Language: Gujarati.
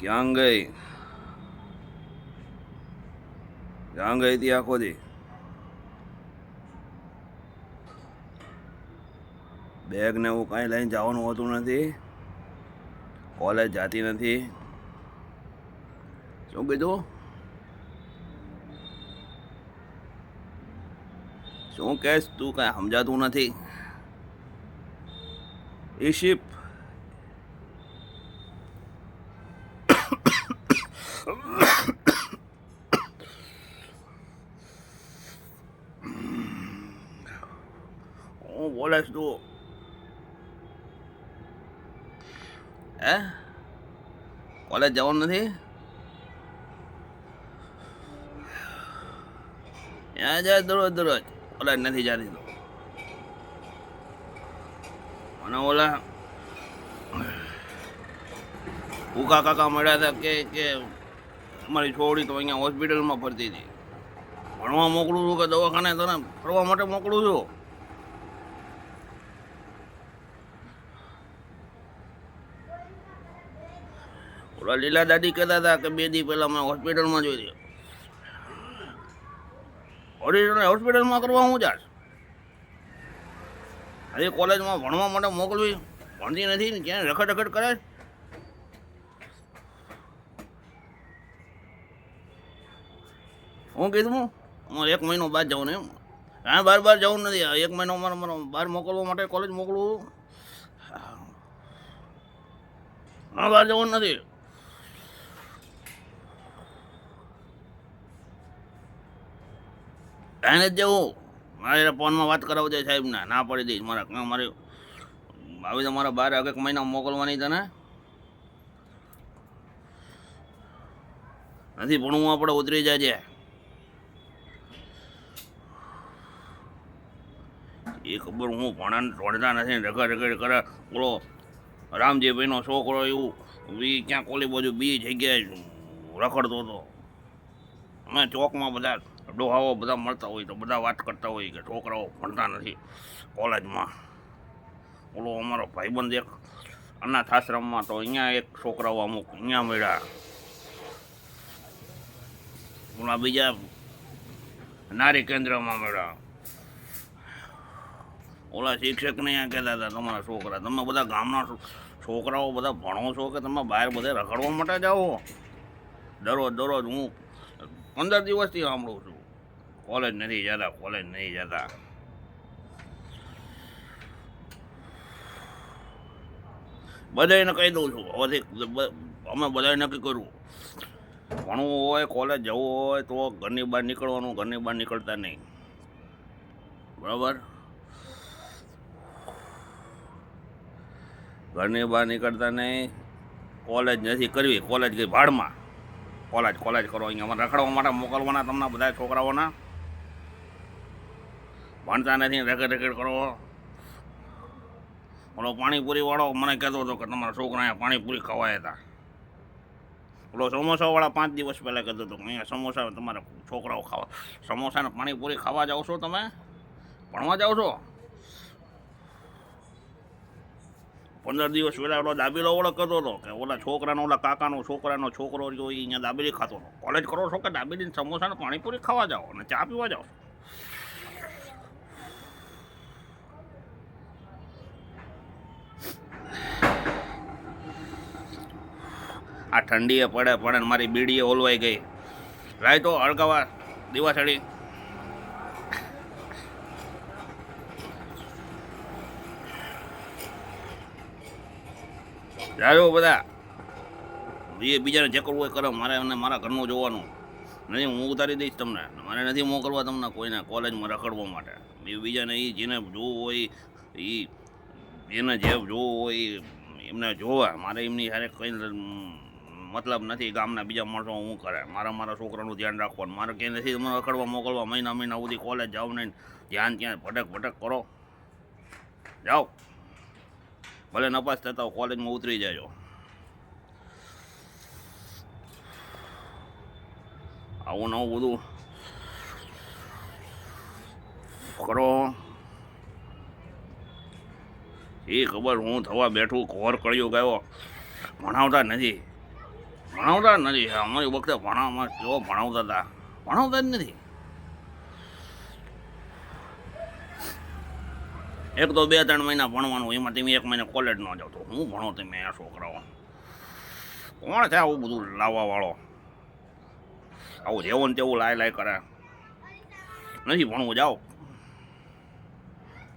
ક્યાં ગઈ ક્યાં ગઈ હતી આખો દી? બેગ ને એવું કાંઈ લઈને જવાનું હોતું નથી, કોલેજ જાતી નથી. શું કીધું? શું કહેશ તું? કાંઈ સમજાતું નથી. ઈશિપ હું બોલે તું? હે? કોલેજ જવાનું નથી? ત્યાં જાય દરરોજ દરરોજ, કોલેજ નથી જતી તો. મને ઓલા ભૂકા કાકા મળ્યા હતા કે અમારી છોકરી તો અહીંયા હોસ્પિટલમાં ફરતી હતી. ભણવા મોકલું છું કે દવાખાને તને ફરવા માટે મોકલું છું? ઓલા લીલા દાદી કહેતા હતા કે 2 દી પહેલા મેં હોસ્પિટલમાં જોઈ હતી. હોસ્પિટલમાં કરવા હું જાશ? હજી કોલેજમાં ભણવા માટે મોકલવી, ભણતી નથી ને ક્યાં રખડ રખડ કરે. હું કીધું અમારે 1 મહિનો બાદ જવું ને એમ? હા, બાર જવું નથી. 1 મહિનો મારે બહાર મોકલવા માટે કોલેજ મોકલવું. હા, બહાર જવું નથી. કાંઈ નથી જવું. મારે ફોનમાં વાત કરાવજે સાહેબને, ના પડી દઈશ. મારે આવી તો મારા 1 મહિના મોકલવાની તને નથી. ભણવું આપણે ઉતરી જાય છે. એ ખબર હું ભણતા નથી, રગડ રગડ કરે. બોલો રામજીભાઈનો છોકરો એવું ક્યાં કોલી બાજુ બીજી જગ્યાએ રખડતો હતો. અમે ચોકમાં બધા ડોહાઓ બધા મળતા હોય તો બધા વાત કરતા હોય કે છોકરાઓ ભણતા નથી કોલેજમાં. બોલો અમારો ભાઈબંધ એક અનાથ આશ્રમમાં તો અહીંયા એક છોકરાઓ અમુક અહીંયા મળ્યા. ઓલા બીજા નારી કેન્દ્રમાં મળ્યા. ઓલા શિક્ષકને અહીંયા કહેતા હતા તમારા છોકરા, તમે બધા ગામના છોકરાઓ બધા ભણો છો કે તમે બહાર બધે રખડવા માટે જાઓ? દરરોજ હું 15 દિવસથી સાંભળું છું કોલેજ નથી જતા, કોલેજ નહીં જતા. બધાને કહી દઉં છું હવેથી, અમે બધાએ નક્કી કરવું, ભણવું હોય કોલેજ જવું હોય તો ઘરની બહાર નીકળવાનું, ઘરની બહાર નીકળતા નહીં. બરાબર? ઘરની બહાર નીકળતા નહીં. કોલેજ નથી કરવી, કોલેજ ગઈ ભાડમાં. કોલેજ કરો અહીંયા અમારે રખડવા માટે મોકલવાના તમને બધા છોકરાઓના. ભણતા નથી, રેકેટ કરો. ઓલો પાણીપુરી વાળો મને કહેતો હતો કે તમારા છોકરા અહીંયા પાણીપુરી ખવાયા હતા. ઓલો સમોસાવાળા 5 દિવસ પહેલાં કહેતો હતો કે અહીંયા સમોસા તમારા છોકરાઓ ખાવા, સમોસાને પાણીપુરી ખાવા જાઓ છો તમે? ભણવા જાઓ છો? 15 દિવસ પહેલાં ઓલો દાબેલો વાળો કહેતો હતો કે ઓલા છોકરાનો, ઓલા કાકાનો છોકરાનો છોકરો જો અહીંયા દાબેલી ખાતો હતો. કોલેજ કરો છો કે દાબેલી સમોસાને પાણીપુરી ખાવા જાઓ અને ચા પીવા જાઓ? આ ઠંડીએ પડે ને મારી બીડીએ ઓલવાઈ ગઈ. લાય તો હળગાવા દીવાસળી. જાજો બધા, એ બીજાને જે કરવું હોય કરે. મારે અને મારા ઘરનું જોવાનું નથી. હું ઉતારી દઈશ તમને. મારે નથી મોકલવા તમને કોઈને કોલેજમાં રખડવા માટે. બીજાને એ જેને જોવું હોય, એ જેને જે જોવું હોય એમને જોવા. મારે એમની હારે કંઈ મતલબ નથી. ગામના બીજા માણસો શું કરે, મારા છોકરાનું ધ્યાન રાખવાનું. મારે ક્યાંય નથી તમને રખડવા મોકલવા. મહિના સુધી કોલેજ જાઓ નહીં, ધ્યાન ત્યાં ભટક કરો. જાઓ, ભલે નપાસ થતા હો, કોલેજમાં ઉતરી જાજો. આવું નવું બધું કરો. એ ખબર હું થવા બેઠું, ઘોર કળિયુગ આવ્યો, ભણાવતા નથી. ભણાવતા જ નથી. અમારી વખતે ભણાવવામાં કેવો ભણાવતા હતા, ભણાવતા જ નથી. એક તો 2-3 મહિના ભણવાનું, એમાં તમે 1 મહિને કોલેજ ન જાવ તો હું ભણો તમે આ છોકરાઓ? કોણ છે આવું બધું લાવવા વાળો? આવું જેવું ને તેવું લાય કરે. નથી ભણવું, જાઓ.